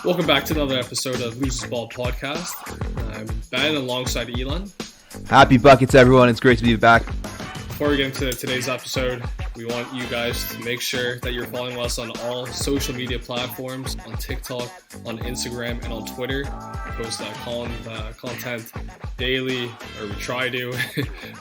Welcome back to another episode of Losers Ball Podcast. I'm Ben alongside Ilan. Happy buckets, everyone. It's great to be back. Before we get into today's episode, we want you guys to make sure that you're following us on all social media platforms, on TikTok, on Instagram, and on Twitter. We post content daily, or we try to.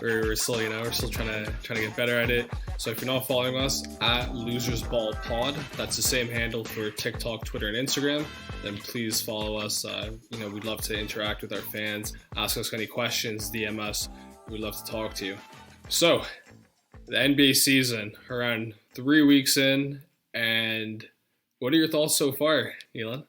we're still trying to get better at it. So if you're not following us at Losers Ball Pod, that's the same handle for TikTok, Twitter, and Instagram. Then please follow us. We'd love to interact with our fans, ask us any questions, DM us. We'd love to talk to you. So, the NBA season, around 3 weeks in, and what are your thoughts so far, Ilan?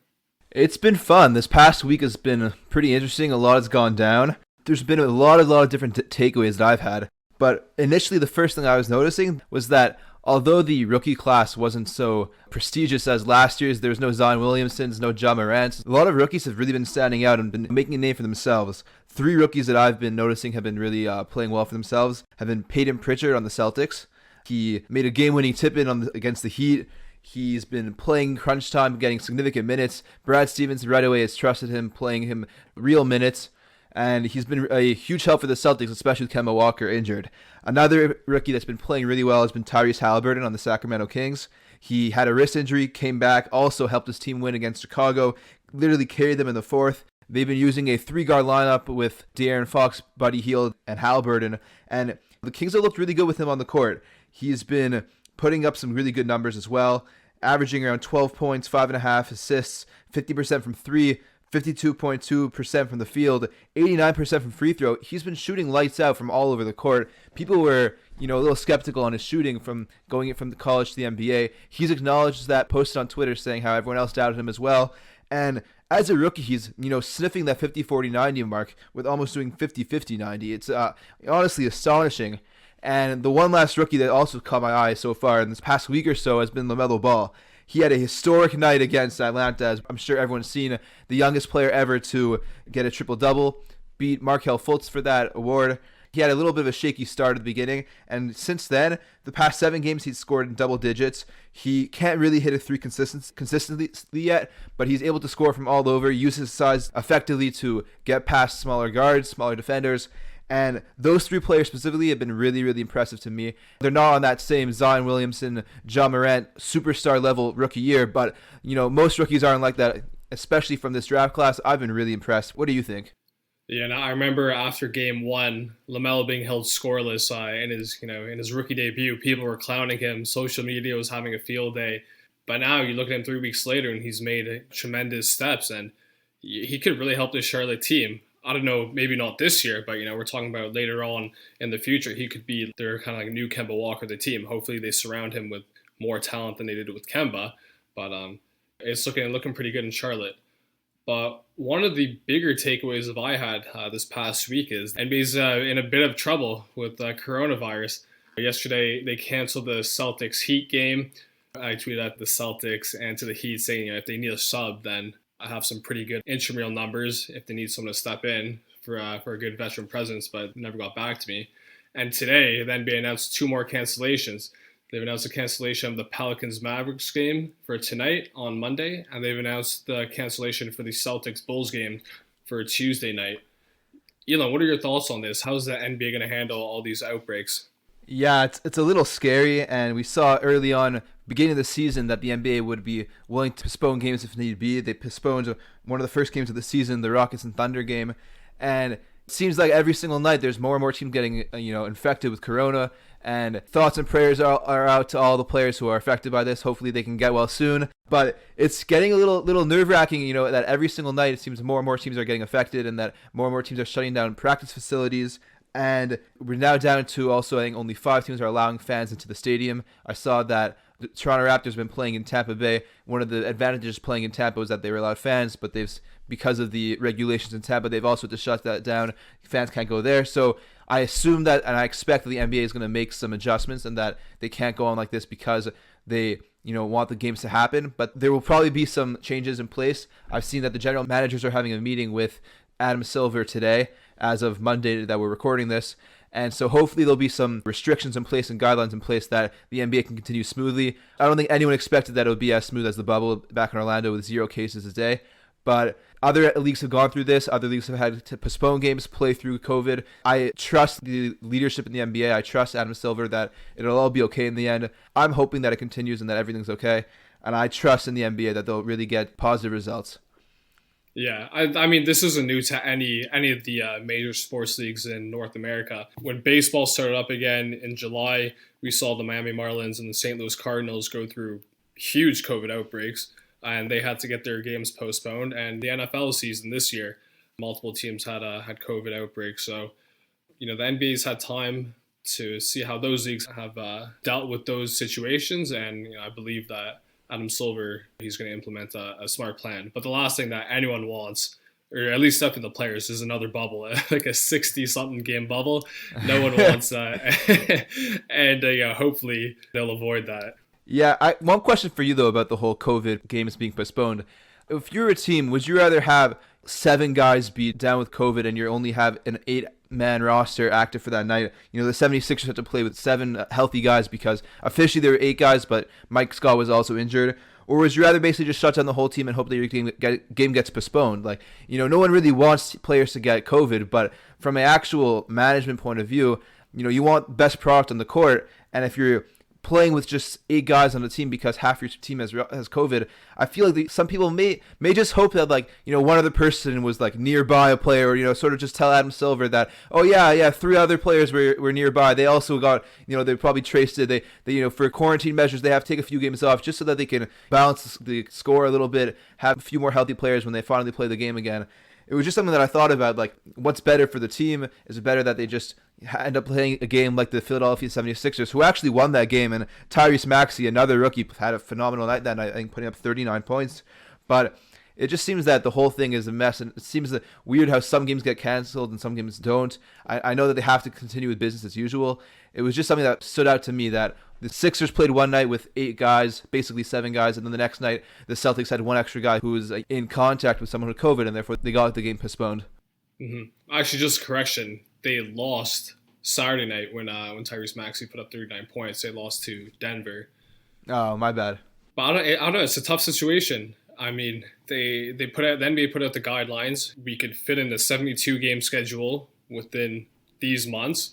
It's been fun. This past week has been pretty interesting. A lot has gone down. There's been a lot of different takeaways that I've had. But initially, the first thing I was noticing was that although the rookie class wasn't so prestigious as last year's, there was no Zion Williamsons, no Ja Morant. A lot of rookies have really been standing out and been making a name for themselves. 3 rookies that I've been noticing have been really playing well for themselves have been Peyton Pritchard on the Celtics. He made a game-winning tip-in against the Heat. He's been playing crunch time, getting significant minutes. Brad Stevens right away has trusted him, playing him real minutes. And he's been a huge help for the Celtics, especially with Kemba Walker injured. Another rookie that's been playing really well has been Tyrese Halliburton on the Sacramento Kings. He had a wrist injury, came back, also helped his team win against Chicago, literally carried them in the fourth. They've been using a 3-guard lineup with De'Aaron Fox, Buddy Hield, and Halliburton, and the Kings have looked really good with him on the court. He's been putting up some really good numbers as well, averaging around 12 points, 5.5 assists, 50% from 3, 52.2% from the field, 89% from free throw. He's been shooting lights out from all over the court. People were, a little skeptical on his shooting from going from the college to the NBA. He's acknowledged that, posted on Twitter saying how everyone else doubted him as well. And as a rookie, he's, sniffing that 50-40-90 mark with almost doing 50-50-90. It's honestly astonishing. And the one last rookie that also caught my eye so far in this past week or so has been LaMelo Ball. He had a historic night against Atlanta, as I'm sure everyone's seen, the youngest player ever to get a triple-double, beat Markelle Fultz for that award. He had a little bit of a shaky start at the beginning, and since then, the past 7 games he's scored in double digits. He can't really hit a 3 consistently yet, but he's able to score from all over, use his size effectively to get past smaller guards, smaller defenders. And those 3 players specifically have been really, really impressive to me. They're not on that same Zion Williamson, Ja Morant superstar level rookie year, but most rookies aren't like that, especially from this draft class. I've been really impressed. What do you think? Yeah, and I remember after game 1, LaMelo being held scoreless in his rookie debut. People were clowning him. Social media was having a field day. But now you look at him 3 weeks later, and he's made tremendous steps, and he could really help this Charlotte team. I don't know, maybe not this year, but we're talking about later on in the future. He could be their kind of like new Kemba Walker, the team. Hopefully, they surround him with more talent than they did with Kemba. But it's looking pretty good in Charlotte. But one of the bigger takeaways that I had this past week is NBA's in a bit of trouble with coronavirus. Yesterday, they canceled the Celtics Heat game. I tweeted at the Celtics and to the Heat saying, if they need a sub, then I have some pretty good intramural numbers if they need someone to step in for a good veteran presence, but never got back to me. And today, the NBA announced 2 more cancellations. They've announced the cancellation of the Pelicans-Mavericks game for tonight on Monday, and they've announced the cancellation for the Celtics-Bulls game for Tuesday night. Ilan, what are your thoughts on this? How's the NBA going to handle all these outbreaks? Yeah, it's a little scary, and we saw early on, beginning of the season, that the NBA would be willing to postpone games if need be. They postponed one of the first games of the season, the Rockets and Thunder game, and it seems like every single night there's more and more teams getting infected with corona, and thoughts and prayers are out to all the players who are affected by this. Hopefully they can get well soon, but it's getting a little nerve-wracking, that every single night it seems more and more teams are getting affected, and that more and more teams are shutting down practice facilities. And we're now down to also, I think, only 5 teams are allowing fans into the stadium. I saw that the Toronto Raptors have been playing in Tampa Bay. One of the advantages of playing in Tampa was that they were allowed fans, but because of the regulations in Tampa, they've also had to shut that down. Fans can't go there. So I assume that, and I expect that the NBA is going to make some adjustments and that they can't go on like this because they want the games to happen. But there will probably be some changes in place. I've seen that the general managers are having a meeting with Adam Silver today, as of Monday that we're recording this, And so hopefully there'll be some restrictions in place and guidelines in place that the NBA can continue smoothly. I don't think anyone expected that it would be as smooth as the bubble back in Orlando with 0 cases a day. But other leagues have gone through this. Other leagues have had to postpone games, play through COVID. I trust the leadership in the NBA. I trust Adam Silver that it'll all be okay in the end. I'm hoping that it continues and that everything's okay. And I trust in the NBA that they'll really get positive results. Yeah, I mean, this isn't new to any of the major sports leagues in North America. When baseball started up again in July, we saw the Miami Marlins and the St. Louis Cardinals go through huge COVID outbreaks, and they had to get their games postponed. And the NFL season this year, multiple teams had COVID outbreaks. So, the NBA's had time to see how those leagues have dealt with those situations, and I believe that Adam Silver, he's going to implement a smart plan. But the last thing that anyone wants, or at least definitely the players, is another bubble, like a 60-something game bubble. No one wants that. And hopefully they'll avoid that. Yeah, one question for you, though, about the whole COVID games being postponed. If you're a team, would you rather have 7 guys be down with COVID and you only have an 8-man roster active for that night? The 76ers have to play with 7 healthy guys because officially there were 8 guys, but Mike Scott was also injured. Or would you rather basically just shut down the whole team and hope that your game gets postponed? No one really wants players to get COVID, but from an actual management point of view, you want best product on the court. And if you're playing with just 8 guys on the team because half your team has COVID, I feel like some people may just hope that one other person was nearby a player, or sort of just tell Adam Silver that, oh yeah 3 other players were nearby. They also got they probably traced it. They for quarantine measures they have to take a few games off just so that they can balance the score a little bit, have a few more healthy players when they finally play the game again. It was just something that I thought about, what's better for the team? Is it better that they just end up playing a game like the Philadelphia 76ers, who actually won that game, and Tyrese Maxey, another rookie, had a phenomenal night that night, I think putting up 39 points. But it just seems that the whole thing is a mess, and it seems weird how some games get canceled and some games don't. I know that they have to continue with business as usual. It was just something that stood out to me that the Sixers played one night with 8 guys, basically 7 guys, and then the next night the Celtics had one extra guy who was in contact with someone with COVID, and therefore they got the game postponed. Mm-hmm. Actually, just a correction. They lost Saturday night when Tyrese Maxey put up 39 points. They lost to Denver. Oh, my bad. But I don't know. It's a tough situation. I mean, the NBA put out the guidelines. We could fit in a 72-game schedule within these months.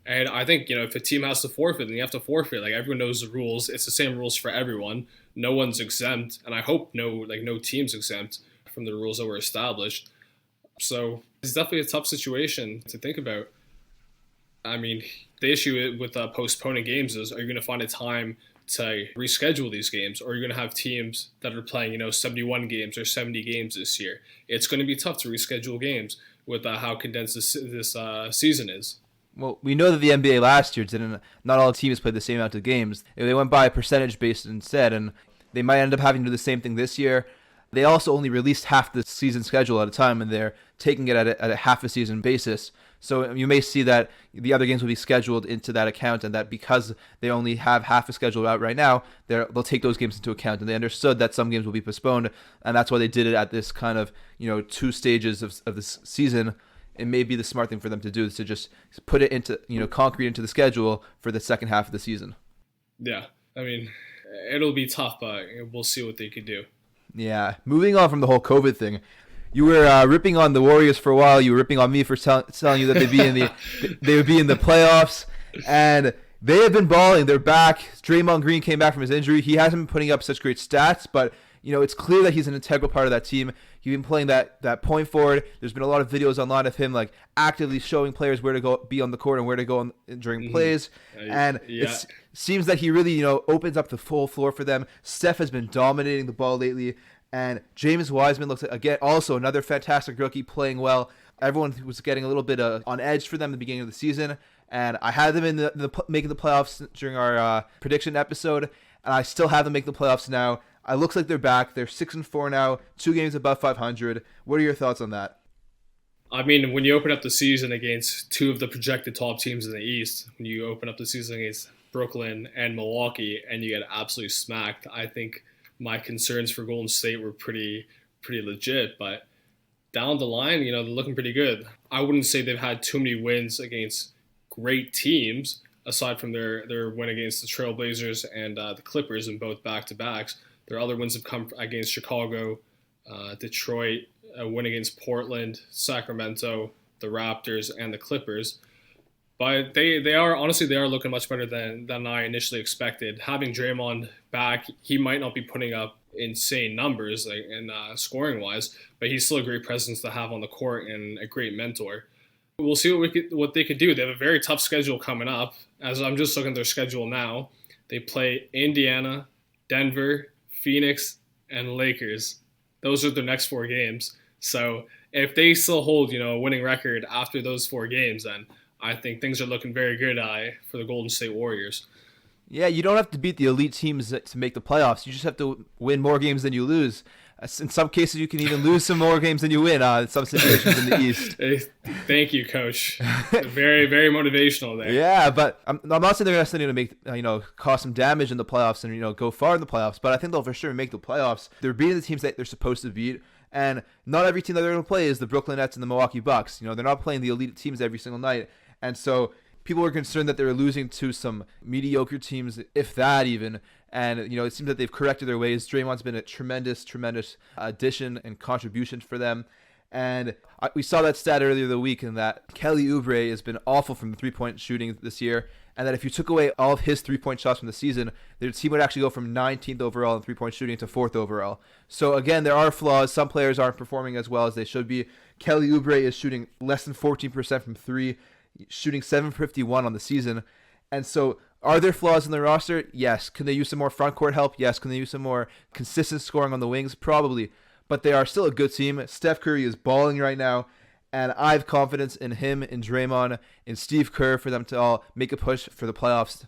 And I think, if a team has to forfeit, then you have to forfeit. Everyone knows the rules. It's the same rules for everyone. No one's exempt. And I hope no team's exempt from the rules that were established. So it's definitely a tough situation to think about. I mean, the issue with postponing games is, are you going to find a time to reschedule these games? Or are you going to have teams that are playing, 71 games or 70 games this year? It's going to be tough to reschedule games with how condensed this season is. Well, we know that the NBA last year didn't. Not all teams played the same amount of games. They went by a percentage based instead, and they might end up having to do the same thing this year. They also only released half the season schedule at a time, and they're taking it at a half a season basis. So you may see that the other games will be scheduled into that account, and that because they only have half a schedule out right now, they'll take those games into account. And they understood that some games will be postponed, and that's why they did it at this kind of 2 stages of this season. It may be the smart thing for them to do, is to just put it into concrete into the schedule for the second half of the season. Yeah, I mean, it'll be tough, but we'll see what they could do. Yeah, moving on from the whole COVID thing. You were ripping on the Warriors for a while. You were ripping on me for telling you that they would be in the playoffs, and they have been balling. They're back. Draymond Green came back from his injury. He hasn't been putting up such great stats, but it's clear that he's an integral part of that team. He's been playing that point forward. There's been a lot of videos online of him actively showing players where to go, be on the court, and where to go during plays. And it seems that he really opens up the full floor for them. Steph has been dominating the ball lately, and James Wiseman looks again also another fantastic rookie playing well. Everyone was getting a little bit on edge for them at the beginning of the season, and I had them in making the playoffs during our prediction episode, and I still have them make the playoffs now. It looks like they're back. They're 6-4 now, 2 games above 500. What are your thoughts on that? I mean, when you open up the season against 2 of the projected top teams in the East, when you open up the season against Brooklyn and Milwaukee, and you get absolutely smacked, I think my concerns for Golden State were pretty legit. But down the line, they're looking pretty good. I wouldn't say they've had too many wins against great teams aside from their win against the Trailblazers and the Clippers in both back-to-backs. Their other wins have come against Chicago, Detroit, a win against Portland, Sacramento, the Raptors, and the Clippers. But they are honestly they are looking much better than I initially expected. Having Draymond back, he might not be putting up insane numbers like in scoring wise, but he's still a great presence to have on the court and a great mentor. We'll see what they could do. They have a very tough schedule coming up. As I'm just looking at their schedule now, they play Indiana, Denver, Phoenix, and Lakers. Those are their next 4 games. So if they still hold a winning record after those 4 games, then I think things are looking very good for the Golden State Warriors. Yeah, you don't have to beat the elite teams to make the playoffs. You just have to win more games than you lose. In some cases, you can even lose some more games than you win in some situations in the East. Thank you, Coach. Very, very motivational there. Yeah, but I'm not saying they're necessarily going to make cause some damage in the playoffs and go far in the playoffs. But I think they'll for sure make the playoffs. They're beating the teams that they're supposed to beat. And not every team that they're going to play is the Brooklyn Nets and the Milwaukee Bucks. They're not playing the elite teams every single night. And so people are concerned that they're losing to some mediocre teams, if that even. And, it seems that they've corrected their ways. Draymond's been a tremendous, tremendous addition and contribution for them. And we saw that stat earlier the week in that Kelly Oubre has been awful from the three-point shooting this year. And that if you took away all of his three-point shots from the season, their team would actually go from 19th overall in three-point shooting to 4th overall. So, again, there are flaws. Some players aren't performing as well as they should be. Kelly Oubre is shooting less than 14% from 3, shooting .751 on the season. And so are there flaws in the roster? Yes. Can they use some more front court help? Yes. Can they use some more consistent scoring on the wings? Probably. But they are still a good team. Steph Curry is balling right now. And I have confidence in him, in Draymond, in Steve Kerr for them to all make a push for the playoffs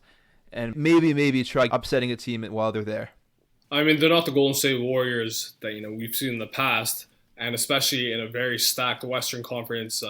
and maybe try upsetting a team while they're there. I mean, they're not the Golden State Warriors that we've seen in the past, and especially in a very stacked Western Conference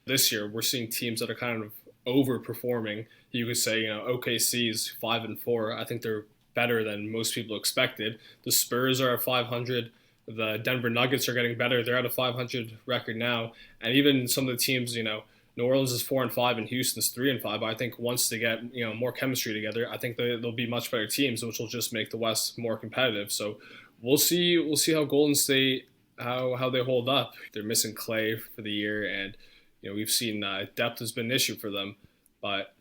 this year, we're seeing teams that are kind of overperforming. You could say, OKC's 5-4. I think they're better than most people expected. The Spurs are at 500. The Denver Nuggets are getting better. They're at a 500 record now. And even some of the teams, New Orleans is 4-5 and Houston's 3-5. I think once they get, more chemistry together, I think they'll be much better teams, which will just make the West more competitive. So we'll see how Golden State, how they hold up. They're missing Clay for the year, and we've seen depth has been an issue for them. But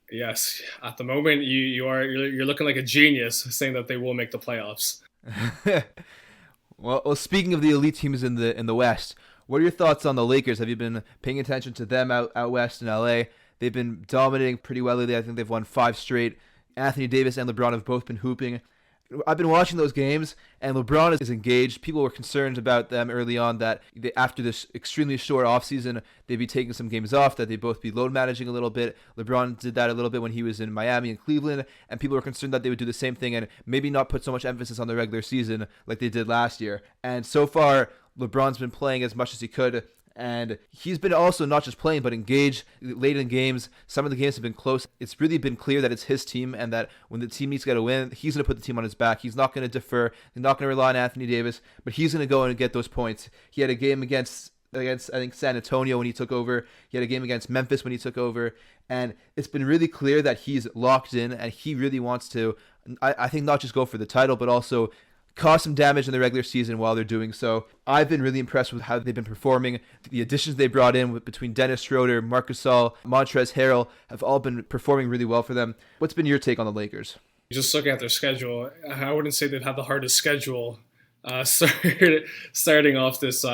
yes, at the moment you're looking like a genius saying that they will make the playoffs. Well, speaking of the elite teams in the West, what are your thoughts on the Lakers? Have you been paying attention to them out west in LA? They've been dominating pretty well lately. I think they've won 5 straight. Anthony Davis and LeBron have both been hooping. I've been watching those games, and LeBron is engaged. People were concerned about them early on that after this extremely short offseason, they'd be taking some games off, that they'd both be load managing a little bit. LeBron did that a little bit when he was in Miami and Cleveland, and people were concerned that they would do the same thing and maybe not put so much emphasis on the regular season like they did last year. And so far, LeBron's been playing as much as he could, and he's been also not just playing, but engaged late in games. Some of the games have been close. It's really been clear that it's his team and that when the team needs to get a win, he's going to put the team on his back. He's not going to defer. He's not going to rely on Anthony Davis, but he's going to go and get those points. He had a game against I think San Antonio when he took over. He had a game against Memphis when he took over. And it's been really clear that he's locked in and he really wants to, I think, not just go for the title, but also cause some damage in the regular season while they're doing so. I've been really impressed with how they've been performing. The additions they brought in between Dennis Schroeder, Marc Gasol, Montrezl Harrell have all been performing really well for them. What's been your take on the Lakers? Just looking at their schedule, I wouldn't say they've had the hardest schedule starting off this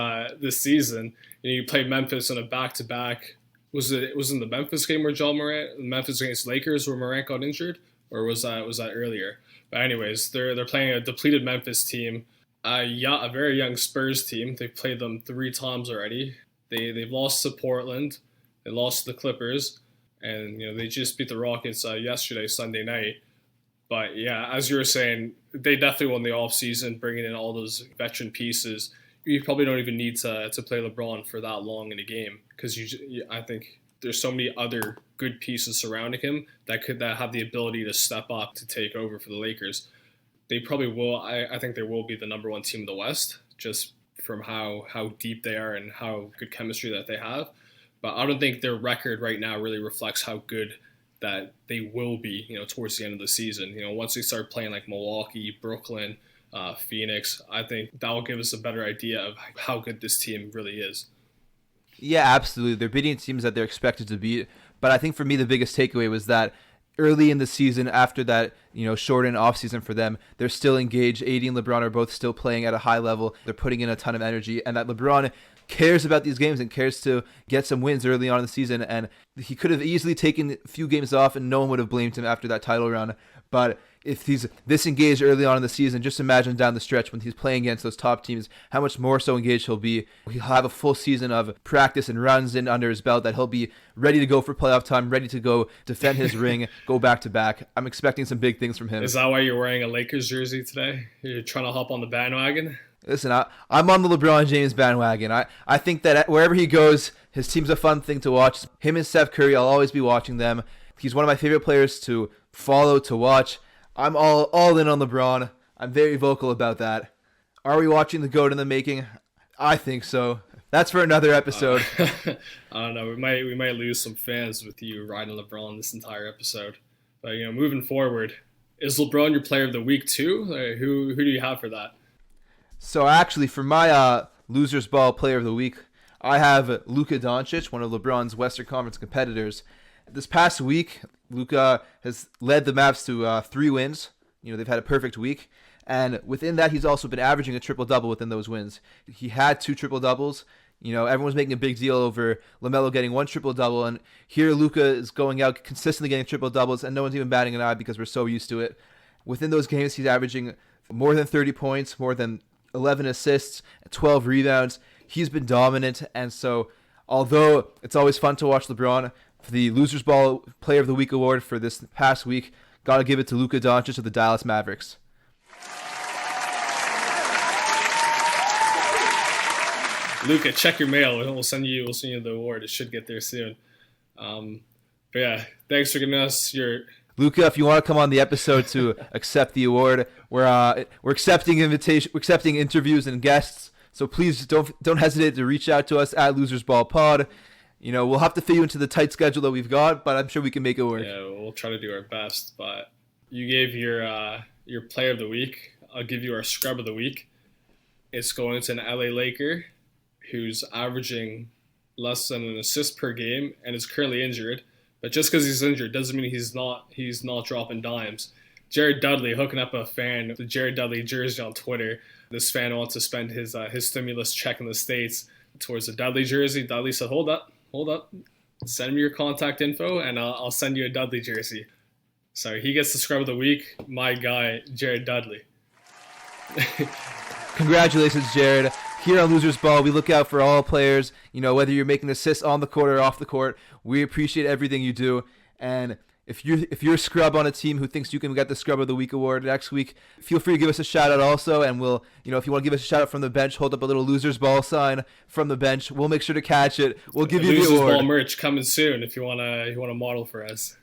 season. You played Memphis in a back-to-back. Was it in the Memphis game where Memphis against Lakers where Morant got injured, or was that earlier? But anyways, they're playing a depleted Memphis team, a very young Spurs team. They've played them 3 times already. They've lost to Portland, they lost to the Clippers, and they just beat the Rockets yesterday, Sunday night. But yeah, as you were saying, they definitely won the offseason, bringing in all those veteran pieces. You probably don't even need to play LeBron for that long in a game because I think there's so many other good pieces surrounding him that have the ability to step up to take over for the Lakers. They probably will. I think they will be the number 1 team in the West, just from how deep they are and how good chemistry that they have. but I don't think their record right now really reflects how good that they will be, towards the end of the season. Once they start playing like Milwaukee, Brooklyn, Phoenix, I think that will give us a better idea of how good this team really is. Yeah, absolutely. They're beating teams that they're expected to beat. But I think for me, the biggest takeaway was that early in the season, after that, shortened off season for them, they're still engaged. AD and LeBron are both still playing at a high level. They're putting in a ton of energy, and that LeBron cares about these games and cares to get some wins early on in the season. And he could have easily taken a few games off, and no one would have blamed him after that title run. But if he's this engaged early on in the season, just imagine down the stretch when he's playing against those top teams, how much more so engaged he'll be. He'll have a full season of practice and runs in under his belt that he'll be ready to go for playoff time, ready to go defend his ring, go back to back. I'm expecting some big things from him. Is that why you're wearing a Lakers jersey today? You're trying to hop on the bandwagon? Listen, I'm on the LeBron James bandwagon. I think that wherever he goes, his team's a fun thing to watch. Him and Steph Curry, I'll always be watching them. He's one of my favorite players to follow, to watch. I'm all in on LeBron. I'm very vocal about that. Are we watching the GOAT in the making? I think so. That's for another episode. I don't know. We might lose some fans with you riding LeBron this entire episode. But moving forward, is LeBron your player of the week too? Who do you have for that? So actually, for my Losers Ball player of the week, I have Luka Doncic, one of LeBron's Western Conference competitors. This past week, Luka has led the Mavs to 3 wins. They've had a perfect week. And within that, he's also been averaging a triple-double within those wins. He had 2 triple-doubles. Everyone's making a big deal over LaMelo getting 1 triple-double. And here Luka is going out consistently getting triple-doubles, and no one's even batting an eye because we're so used to it. Within those games, he's averaging more than 30 points, more than 11 assists, 12 rebounds. He's been dominant. And so, although it's always fun to watch LeBron, for the Losers Ball Player of the Week award for this past week, gotta give it to Luka Doncic of the Dallas Mavericks. Luka, check your mail. We'll send you the award. It should get there soon. But yeah, thanks for giving us your. Luka, if you want to come on the episode to accept the award, we're accepting interviews and guests. So please don't hesitate to reach out to us at Losers Ball Pod. We'll have to fit you into the tight schedule that we've got, but I'm sure we can make it work. Yeah, we'll try to do our best. But you gave your player of the week. I'll give you our scrub of the week. It's going to an LA Laker who's averaging less than an assist per game and is currently injured. But just because he's injured doesn't mean he's not dropping dimes. Jared Dudley hooking up a fan, the Jared Dudley jersey on Twitter. This fan wants to spend his stimulus check in the States towards the Dudley jersey. Dudley said, hold up. Send me your contact info and I'll send you a Dudley jersey. So he gets the scrub of the week. My guy, Jared Dudley. Congratulations, Jared. Here on Losers Ball, we look out for all players. Whether you're making assists on the court or off the court, we appreciate everything you do. And if you're a scrub on a team who thinks you can get the Scrub of the Week award next week, feel free to give us a shout out also. And we'll, if you want to give us a shout out from the bench, hold up a little Losers Ball sign from the bench. We'll make sure to catch it. We'll give you the award. Losers Ball merch coming soon if you wanna model for us.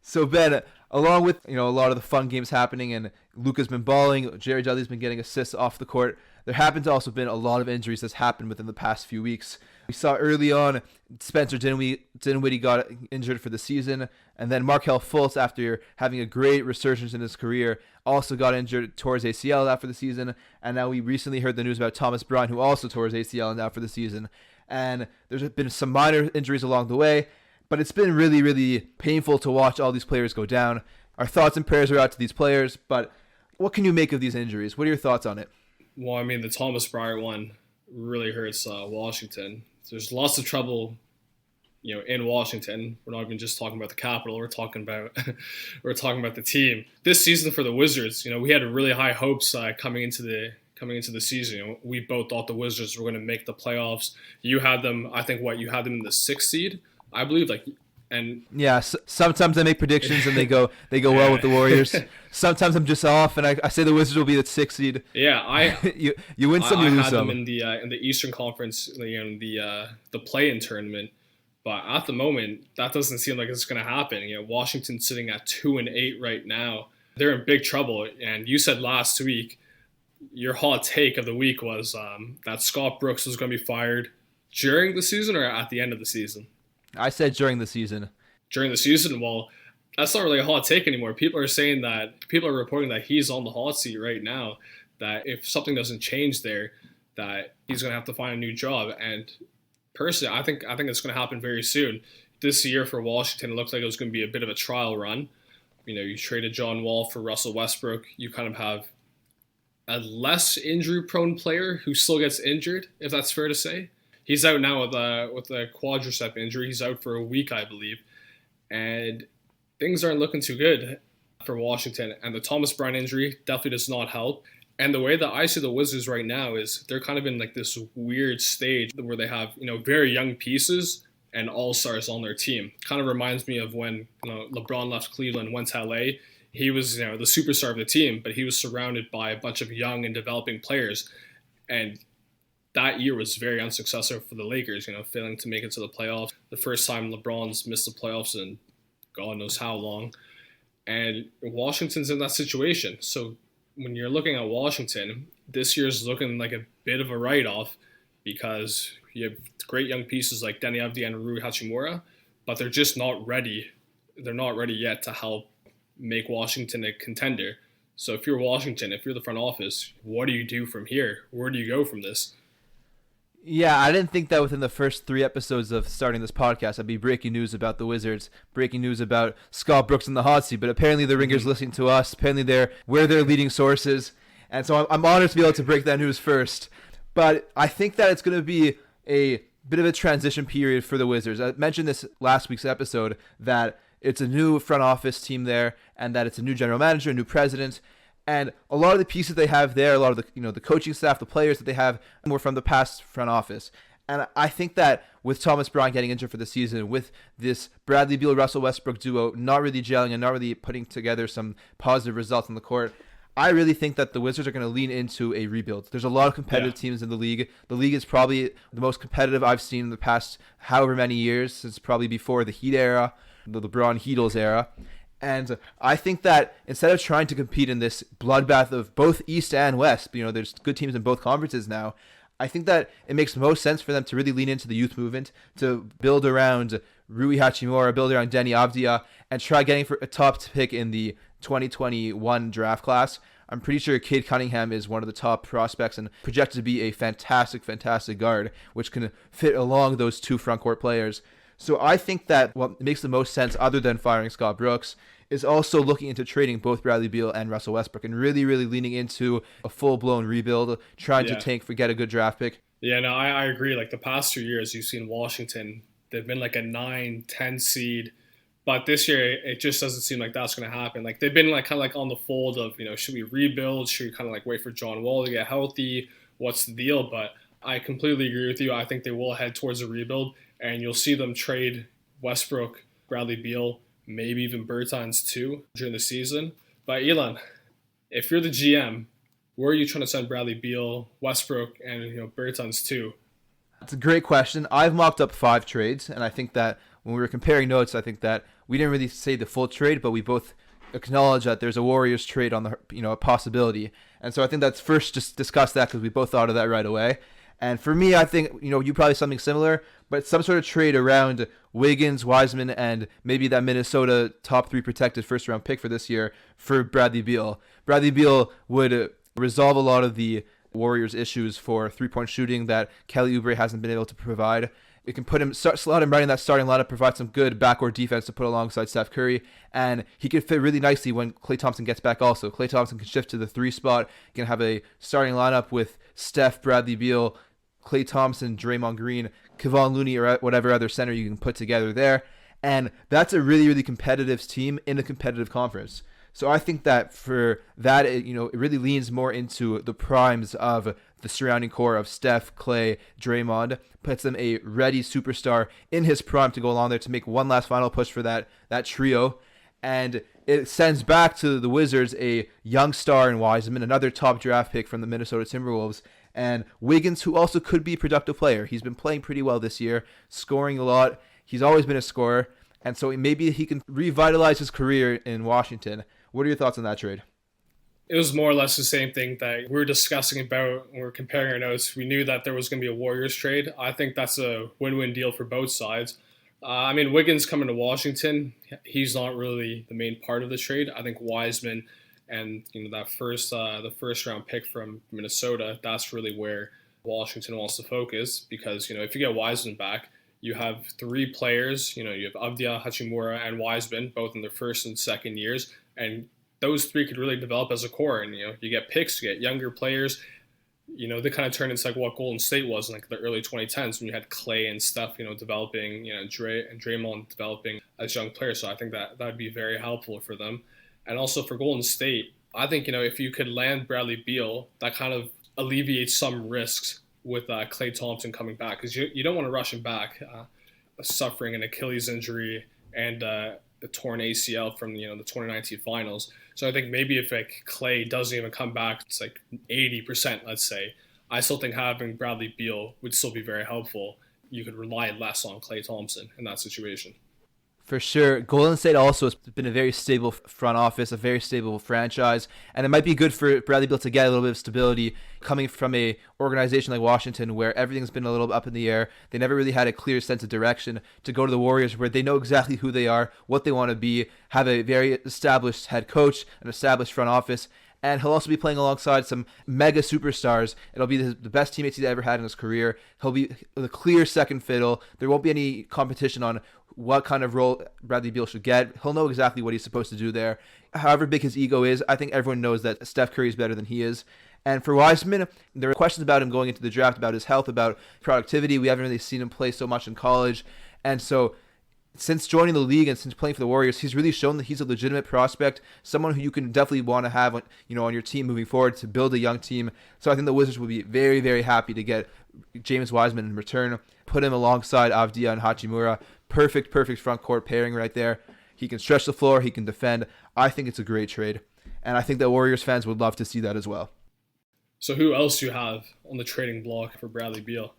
So Ben, along with a lot of the fun games happening, and Luka's been balling, Jared Dudley's been getting assists off the court. There happen to also been a lot of injuries that's happened within the past few weeks. We saw early on Spencer Dinwiddie got injured for the season, and then Markelle Fultz, after having a great resurgence in his career, also got injured, tore his ACL after the season, and now we recently heard the news about Thomas Bryant, who also tore his ACL and out for the season. And there's been some minor injuries along the way, but it's been really, really painful to watch all these players go down. Our thoughts and prayers are out to these players, but what can you make of these injuries? What are your thoughts on it? Well, I mean, the Thomas Bryant one really hurts Washington. There's lots of trouble, in Washington. We're not even just talking about the Capitol. We're talking about the team. This season for the Wizards, we had really high hopes coming into the season. We both thought the Wizards were going to make the playoffs. You had them, I think, you had them in the 6th seed, I believe. And yeah, sometimes I make predictions and they go well with the Warriors. Sometimes I'm just off and I say the Wizards will be the 6th seed. Yeah, you win some, you lose some. I had them in the Eastern Conference, in the play-in tournament. But at the moment, that doesn't seem like it's going to happen. Washington's sitting at 2-8 right now. They're in big trouble. And you said last week, your hot take of the week was that Scott Brooks was going to be fired. during the season or at the end of the season? I said during the season. During the season, well, that's not really a hot take anymore. People are reporting that he's on the hot seat right now. That if something doesn't change there, that he's going to have to find a new job. And personally, I think it's going to happen very soon. This year for Washington, it looked like it was going to be a bit of a trial run. You traded John Wall for Russell Westbrook. You kind of have a less injury-prone player who still gets injured, if that's fair to say. He's out now with a quadricep injury. He's out for a week, I believe. And things aren't looking too good for Washington. And the Thomas Bryant injury definitely does not help. And the way that I see the Wizards right now is they're kind of in like this weird stage where they have, very young pieces and all-stars on their team. Kind of reminds me of when LeBron left Cleveland, went to LA. He was, the superstar of the team, but he was surrounded by a bunch of young and developing players. And that year was very unsuccessful for the Lakers, failing to make it to the playoffs. The first time LeBron's missed the playoffs in God knows how long. And Washington's in that situation. So when you're looking at Washington, this year's looking like a bit of a write-off because you have great young pieces like Deni Avdija and Rui Hachimura, but they're just not ready. They're not ready yet to help make Washington a contender. So if you're Washington, if you're the front office, what do you do from here? Where do you go from this? Yeah, I didn't think that within the first 3 episodes of starting this podcast, I'd be breaking news about the Wizards, breaking news about Scott Brooks in the hot seat. But apparently the Ringer's listening to us. Apparently we're their leading sources. And so I'm honored to be able to break that news first. But I think that it's going to be a bit of a transition period for the Wizards. I mentioned this last week's episode that it's a new front office team there and that it's a new general manager, a new president. And a lot of the pieces they have there, a lot of the the coaching staff, the players that they have, were from the past front office. And I think that with Thomas Bryant getting injured for the season, with this Bradley Beal, Russell Westbrook duo not really gelling and not really putting together some positive results on the court, I really think that the Wizards are going to lean into a rebuild. There's a lot of competitive teams in the league. The league is probably the most competitive I've seen in the past however many years, since probably before the Heat era, the LeBron Heatles era. And I think that instead of trying to compete in this bloodbath of both East and West, there's good teams in both conferences now, I think that it makes most sense for them to really lean into the youth movement, to build around Rui Hachimura, build around Deni Avdija, and try getting for a top pick in the 2021 draft class. I'm pretty sure Cade Cunningham is one of the top prospects and projected to be a fantastic, fantastic guard, which can fit along those two front court players. So I think that what makes the most sense, other than firing Scott Brooks, is also looking into trading both Bradley Beal and Russell Westbrook and really, really leaning into a full-blown rebuild, trying to get a good draft pick. Yeah, no, I agree. Like the past 2 years, you've seen Washington, they've been like a 9-10 seed. But this year, it just doesn't seem like that's going to happen. Like they've been like kind of like on the fold of, should we rebuild? Should we kind of like wait for John Wall to get healthy? What's the deal? But I completely agree with you. I think they will head towards a rebuild. And you'll see them trade Westbrook, Bradley Beal, maybe even Bertans too during the season. But Ilan, if you're the GM, where are you trying to send Bradley Beal, Westbrook, and Bertans too? That's a great question. I've mocked up 5 trades, and I think that when we were comparing notes, I think that we didn't really say the full trade, but we both acknowledge that there's a Warriors trade on the a possibility. And so I think that's first just discuss that because we both thought of that right away. And for me, I think, you probably something similar, but some sort of trade around Wiggins, Wiseman, and maybe that Minnesota top 3 protected first-round pick for this year for Bradley Beal. Bradley Beal would resolve a lot of the Warriors' issues for three-point shooting that Kelly Oubre hasn't been able to provide. It can slot him right in that starting lineup, provide some good backcourt defense to put alongside Steph Curry, and he can fit really nicely when Klay Thompson gets back also. Klay Thompson can shift to the 3 spot. He can have a starting lineup with Steph, Bradley Beal, Klay Thompson, Draymond Green, Kevon Looney, or whatever other center you can put together there. And that's a really, really competitive team in a competitive conference. So I think that for that, it really leans more into the primes of the surrounding core of Steph, Klay, Draymond, puts them a ready superstar in his prime to go along there to make one last final push for that trio. And it sends back to the Wizards a young star in Wiseman, another top draft pick from the Minnesota Timberwolves, and Wiggins, who also could be a productive player. He's been playing pretty well this year, scoring a lot. He's always been a scorer, and so maybe he can revitalize his career in Washington. What are your thoughts on that trade? It was more or less the same thing that we were discussing about when we were comparing our notes. We knew that there was going to be a Warriors trade. I think that's a win-win deal for both sides. I mean, Wiggins coming to Washington, he's not really the main part of the trade. I think Wiseman and that the first round pick from Minnesota, that's really where Washington wants to focus because if you get Wiseman back, you have three players. You have Avdia, Hachimura, and Wiseman, both in their first and second years, and those three could really develop as a core. And you get picks, you get younger players. They kind of turn into like what Golden State was in like the early 2010s when you had Clay and Steph, developing, Dre and Draymond developing as young players. So I think that would be very helpful for them. And also for Golden State, I think if you could land Bradley Beal, that kind of alleviates some risks with Klay Thompson coming back because you don't want to rush him back, suffering an Achilles injury and the torn ACL from the 2019 finals. So I think maybe if like Clay doesn't even come back, it's like 80%, let's say. I still think having Bradley Beal would still be very helpful. You could rely less on Klay Thompson in that situation. For sure. Golden State also has been a very stable front office, a very stable franchise, and it might be good for Bradley Beal to get a little bit of stability coming from a organization like Washington where everything's been a little up in the air. They never really had a clear sense of direction to go to the Warriors where they know exactly who they are, what they want to be, have a very established head coach, an established front office, and he'll also be playing alongside some mega superstars. It'll be the best teammates he's ever had in his career. He'll be the clear second fiddle. There won't be any competition on what kind of role Bradley Beal should get. He'll know exactly what he's supposed to do there. However big his ego is, I think everyone knows that Steph Curry is better than he is. And for Wiseman, there are questions about him going into the draft, about his health, about productivity. We haven't really seen him play so much in college. And so since joining the league and since playing for the Warriors, he's really shown that he's a legitimate prospect, someone who you can definitely want to have on your team moving forward to build a young team. So I think the Wizards will be very, very happy to get James Wiseman in return, put him alongside Avdia and Hachimura. Perfect front court pairing right there. He can stretch the floor, he can defend. I think it's a great trade, and I think that Warriors fans would love to see that as well. So who else do you have on the trading block for Bradley Beal?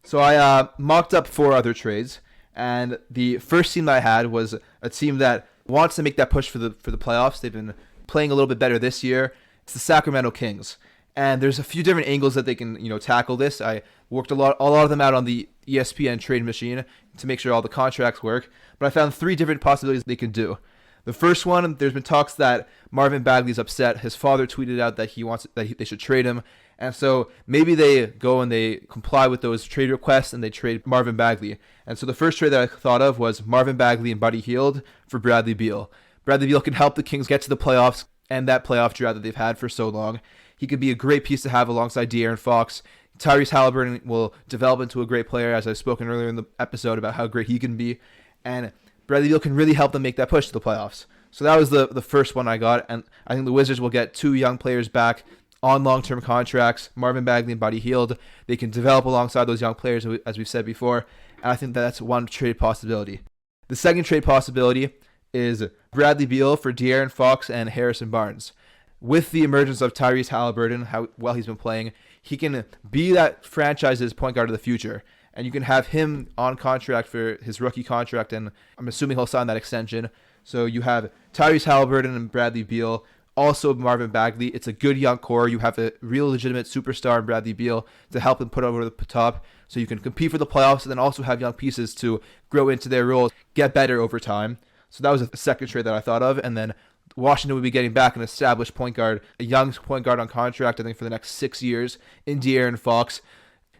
So I mocked up 4 other trades. And the first team that I had was a team that wants to make that push for the playoffs. They've been playing a little bit better this year. It's the Sacramento Kings. And there's a few different angles that they can tackle this. I worked a lot of them out on the ESPN trade machine to make sure all the contracts work. But I found 3 different possibilities they can do. The first one, there's been talks that Marvin Bagley's upset. His father tweeted out that they should trade him. And so maybe they go and they comply with those trade requests and they trade Marvin Bagley. And so the first trade that I thought of was Marvin Bagley and Buddy Hield for Bradley Beal. Bradley Beal can help the Kings get to the playoffs and that playoff drought that they've had for so long. He could be a great piece to have alongside De'Aaron Fox. Tyrese Halliburton will develop into a great player, as I've spoken earlier in the episode about how great he can be. And Bradley Beal can really help them make that push to the playoffs. So that was the first one I got. And I think the Wizards will get 2 young players back on long-term contracts, Marvin Bagley and Buddy Hield. They can develop alongside those young players, as we've said before, and I think that's one trade possibility. The second trade possibility is Bradley Beal for De'Aaron Fox and Harrison Barnes. With the emergence of Tyrese Halliburton, how well he's been playing, he can be that franchise's point guard of the future, and you can have him on contract for his rookie contract, and I'm assuming he'll sign that extension. So you have Tyrese Halliburton and Bradley Beal, also Marvin Bagley. It's a good young core. You have a real legitimate superstar in Bradley Beal to help them put over the top so you can compete for the playoffs and then also have young pieces to grow into their roles, get better over time. So that was a second trade that I thought of. And then Washington would be getting back an established point guard, a young point guard on contract, I think, for the next 6 years in De'Aaron Fox.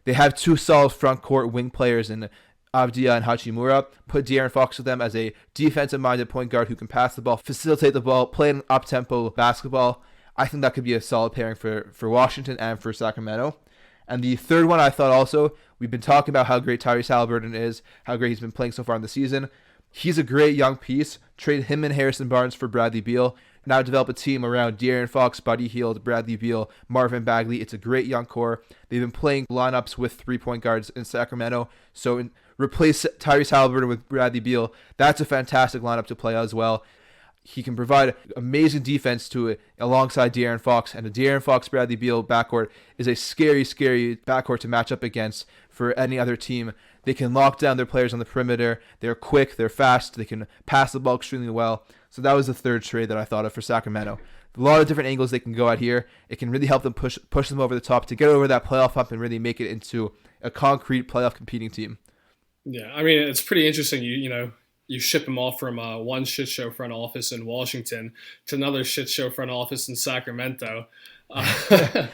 They have 2 solid front court wing players in Avdia and Hachimura. Put De'Aaron Fox with them as a defensive-minded point guard who can pass the ball, facilitate the ball, play an up-tempo basketball. I think that could be a solid pairing for Washington and for Sacramento. And the third one I thought also, we've been talking about how great Tyrese Halliburton is, how great he's been playing so far in the season. He's a great young piece. Trade him and Harrison Barnes for Bradley Beal. Now develop a team around De'Aaron Fox, Buddy Hield, Bradley Beal, Marvin Bagley. It's a great young core. They've been playing lineups with 3-point guards in Sacramento. So replace Tyrese Halliburton with Bradley Beal. That's a fantastic lineup to play as well. He can provide amazing defense to it alongside De'Aaron Fox. And the De'Aaron Fox-Bradley Beal backcourt is a scary, scary backcourt to match up against for any other team. They can lock down their players on the perimeter. They're quick. They're fast. They can pass the ball extremely well. So that was the third trade that I thought of for Sacramento. A lot of different angles they can go at here. It can really help them push them over the top to get over that playoff hump and really make it into a concrete playoff competing team. Yeah, I mean, it's pretty interesting. You ship him off from one shit show front office in Washington to another shit show front office in Sacramento. And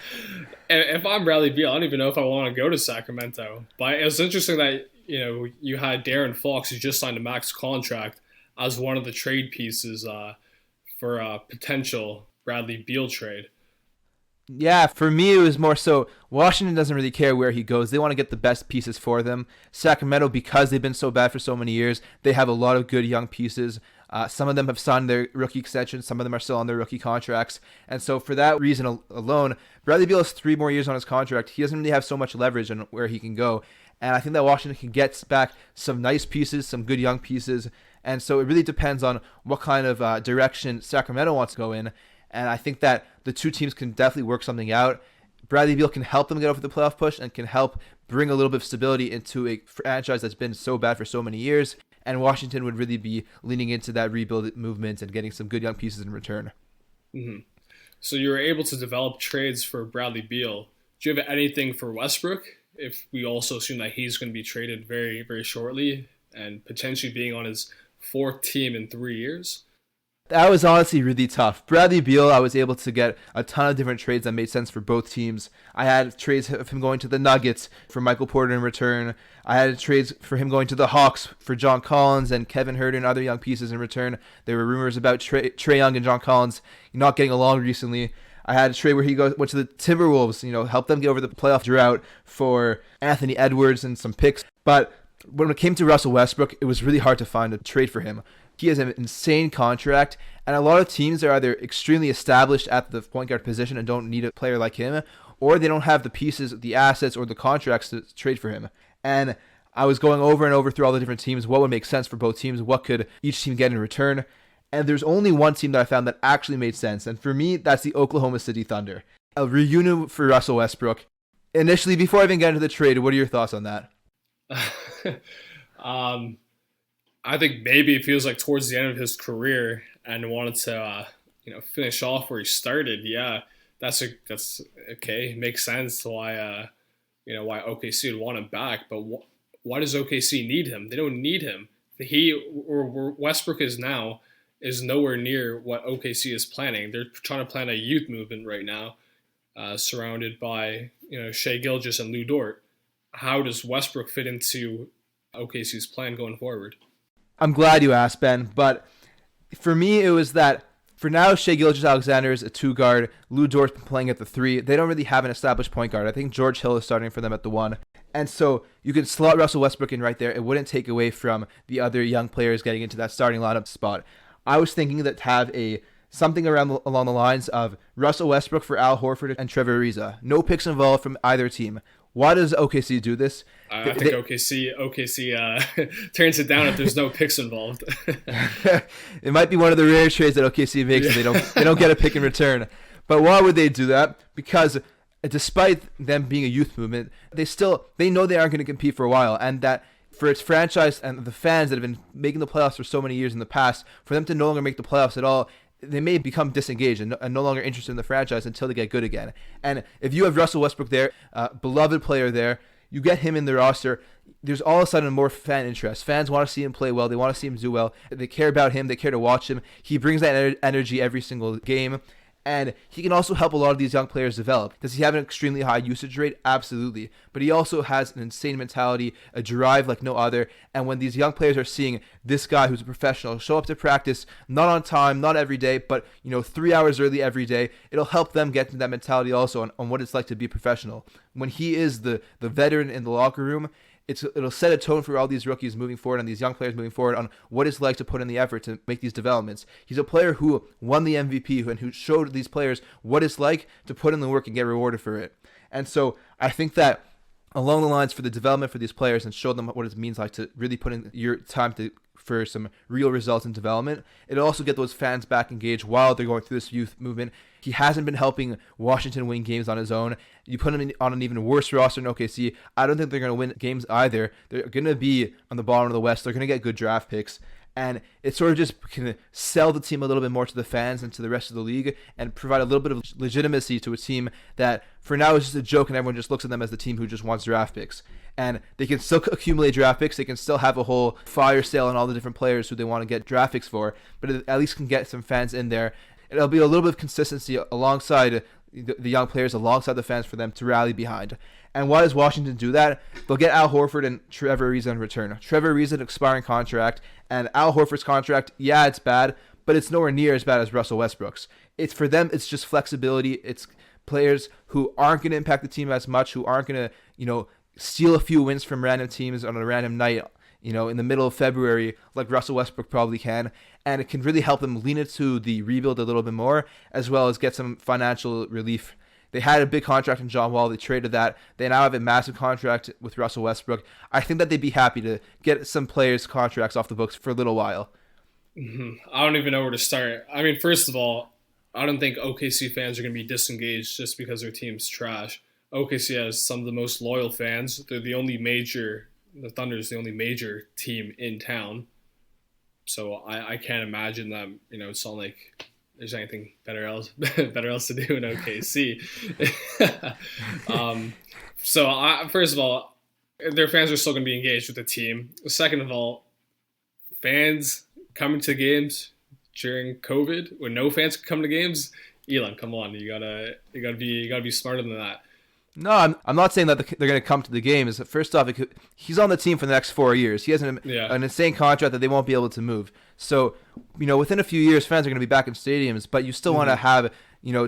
if I'm Bradley Beal, I don't even know if I want to go to Sacramento. But it's interesting that you had Darren Fox, who just signed a max contract, as one of the trade pieces for a potential Bradley Beal trade. Yeah, for me, it was more so Washington doesn't really care where he goes. They want to get the best pieces for them. Sacramento, because they've been so bad for so many years, they have a lot of good young pieces. Some of them have signed their rookie extensions. Some of them are still on their rookie contracts. And so for that reason alone, Bradley Beal has 3 more years on his contract. He doesn't really have so much leverage on where he can go. And I think that Washington can get back some nice pieces, some good young pieces. And so it really depends on what kind of direction Sacramento wants to go in. And I think that the two teams can definitely work something out. Bradley Beal can help them get over the playoff push and can help bring a little bit of stability into a franchise that's been so bad for so many years. And Washington would really be leaning into that rebuild movement and getting some good young pieces in return. Mm-hmm. So you were able to develop trades for Bradley Beal. Do you have anything for Westbrook? If we also assume that he's going to be traded very, very shortly and potentially being on his 4th team in 3 years? That was honestly really tough. Bradley Beal, I was able to get a ton of different trades that made sense for both teams. I had trades of him going to the Nuggets for Michael Porter in return. I had trades for him going to the Hawks for John Collins and Kevin Huerter and other young pieces in return. There were rumors about Trae Young and John Collins not getting along recently. I had a trade where he went to the Timberwolves, help them get over the playoff drought for Anthony Edwards and some picks. But when it came to Russell Westbrook, it was really hard to find a trade for him. He has an insane contract, and a lot of teams are either extremely established at the point guard position and don't need a player like him, or they don't have the pieces, the assets, or the contracts to trade for him. And I was going over and over through all the different teams, what would make sense for both teams, what could each team get in return. And there's only one team that I found that actually made sense, and for me, that's the Oklahoma City Thunder. A reunion for Russell Westbrook. Initially, before I even get into the trade, what are your thoughts on that? I think maybe it feels like towards the end of his career and wanted to, finish off where he started. Yeah, that's okay. It makes sense why, why OKC would want him back. But why does OKC need him? They don't need him. Where Westbrook is now is nowhere near what OKC is planning. They're trying to plan a youth movement right now, surrounded by Shai Gilgeous and Lou Dort. How does Westbrook fit into OKC's plan going forward? I'm glad you asked, Ben, but for me, it was that for now, Shai Gilgeous-Alexander is a 2 guard. Lou Dort's been playing at the 3. They don't really have an established point guard. I think George Hill is starting for them at the 1. And so you can slot Russell Westbrook in right there. It wouldn't take away from the other young players getting into that starting lineup spot. I was thinking that to have something along the lines of Russell Westbrook for Al Horford and Trevor Ariza. No picks involved from either team. Why does OKC do this? I think OKC turns it down if there's no picks involved. It might be one of the rare trades that OKC makes, and they don't get a pick in return. But why would they do that? Because despite them being a youth movement, they know they aren't going to compete for a while, and that for its franchise and the fans that have been making the playoffs for so many years in the past, for them to no longer make the playoffs at all, they may become disengaged and no longer interested in the franchise until they get good again. And if you have Russell Westbrook there, beloved player there, you get him in the roster, there's all of a sudden more fan interest. Fans want to see him play well. They want to see him do well. They care about him. They care to watch him. He brings that energy every single game. And he can also help a lot of these young players develop. Does he have an extremely high usage rate? Absolutely. But he also has an insane mentality, a drive like no other. And when these young players are seeing this guy who's a professional show up to practice, not on time, not every day, but 3 hours early every day, it'll help them get into that mentality also on what it's like to be a professional. When he is the veteran in the locker room, it'll set a tone for all these rookies moving forward and these young players moving forward on what it's like to put in the effort to make these developments. He's a player who won the MVP and who showed these players what it's like to put in the work and get rewarded for it. And so I think that along the lines for the development for these players and show them what it means like to really put in your time for some real results in development, it'll also get those fans back engaged while they're going through this youth movement. He hasn't been helping Washington win games on his own. You put him on an even worse roster in OKC, I don't think they're going to win games either. They're going to be on the bottom of the West. They're going to get good draft picks. And it sort of just can sell the team a little bit more to the fans and to the rest of the league and provide a little bit of legitimacy to a team that for now is just a joke and everyone just looks at them as the team who just wants draft picks. And they can still accumulate draft picks. They can still have a whole fire sale on all the different players who they want to get draft picks for, but it at least can get some fans in there. It'll be a little bit of consistency alongside the young players, alongside the fans for them to rally behind. And why does Washington do that? They'll get Al Horford and Trevor Ariza in return. Trevor Ariza, an expiring contract, and Al Horford's contract, yeah, it's bad, but it's nowhere near as bad as Russell Westbrook's. It's for them, it's just flexibility. It's players who aren't going to impact the team as much, who aren't going to, steal a few wins from random teams on a random night, in the middle of February, like Russell Westbrook probably can. And it can really help them lean into the rebuild a little bit more, as well as get some financial relief. They had a big contract in John Wall. They traded that. They now have a massive contract with Russell Westbrook. I think that they'd be happy to get some players' contracts off the books for a little while. I don't even know where to start. I mean, first of all, I don't think OKC fans are going to be disengaged just because their team's trash. OKC has some of the most loyal fans. They're the Thunder is the only major team in town. So I can't imagine them, it's not like there's anything better else to do in OKC. First of all, their fans are still going to be engaged with the team. Second of all, fans coming to games during COVID when no fans could come to games. Ilan, come on, you gotta be smarter than that. No, I'm not saying that they're going to come to the games. First off, he's on the team for the next 4 years. He has an insane contract that they won't be able to move. So, within a few years, fans are going to be back in stadiums, but you still want to have,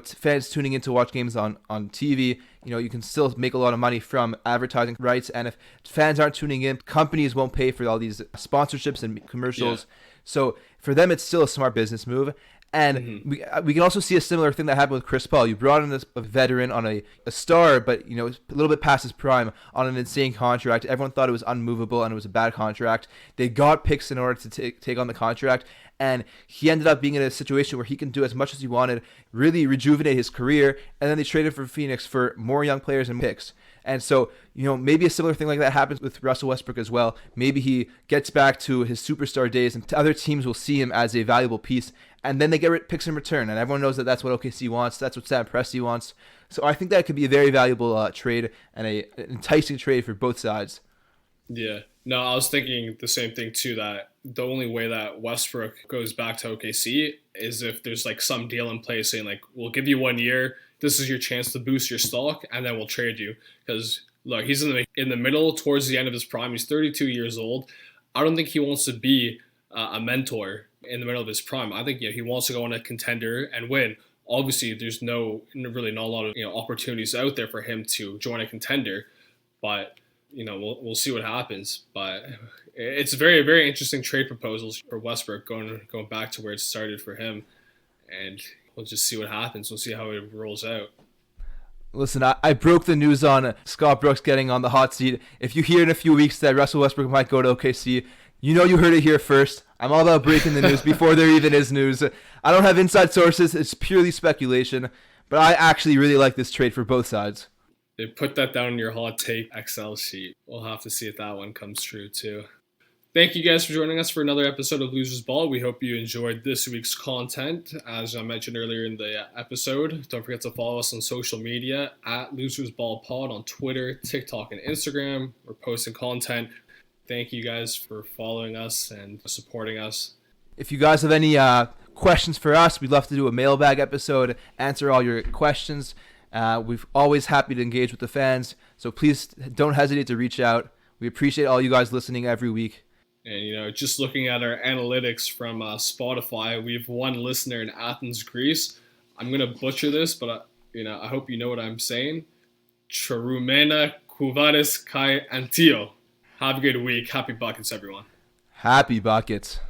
fans tuning in to watch games on TV. You can still make a lot of money from advertising rights. And if fans aren't tuning in, companies won't pay for all these sponsorships and commercials. Yeah. So for them, it's still a smart business move. And we can also see a similar thing that happened with Chris Paul. You brought in a veteran on a star, but a little bit past his prime on an insane contract. Everyone thought it was unmovable and it was a bad contract. They got picks in order to take on the contract, and he ended up being in a situation where he can do as much as he wanted, really rejuvenate his career, and then they traded for Phoenix for more young players and picks. And so, maybe a similar thing like that happens with Russell Westbrook as well. Maybe he gets back to his superstar days and other teams will see him as a valuable piece, and then they get picks in return. And everyone knows that that's what OKC wants. That's what Sam Presti wants. So I think that could be a very valuable trade and an enticing trade for both sides. Yeah. No, I was thinking the same thing too, that the only way that Westbrook goes back to OKC is if there's like some deal in place saying like, we'll give you 1 year. This is your chance to boost your stock, and then we'll trade you. Because look, he's in the middle, towards the end of his prime. He's 32 years old. I don't think he wants to be a mentor in the middle of his prime. I think he wants to go on a contender and win. Obviously, there's really not a lot of opportunities out there for him to join a contender, but we'll see what happens. But it's very, very interesting trade proposals for Westbrook going back to where it started for him, and we'll just see what happens. We'll see how it rolls out. Listen, I broke the news on Scott Brooks getting on the hot seat. If you hear in a few weeks that Russell Westbrook might go to OKC, you heard it here first. I'm all about breaking the news before there even is news. I don't have inside sources. It's purely speculation. But I actually really like this trade for both sides. They put that down in your hot take Excel sheet. We'll have to see if that one comes true too. Thank you guys for joining us for another episode of Losers Ball. We hope you enjoyed this week's content. As I mentioned earlier in the episode, don't forget to follow us on social media at Losers Ball Pod on Twitter, TikTok, and Instagram. We're posting content. Thank you guys for following us and supporting us. If you guys have any questions for us, we'd love to do a mailbag episode, answer all your questions. We're always happy to engage with the fans, so please don't hesitate to reach out. We appreciate all you guys listening every week. And, just looking at our analytics from Spotify, we have one listener in Athens, Greece. I'm going to butcher this, but, I hope you know what I'm saying. Charumena Kuvaris Kai Antio. Have a good week. Happy buckets, everyone. Happy buckets.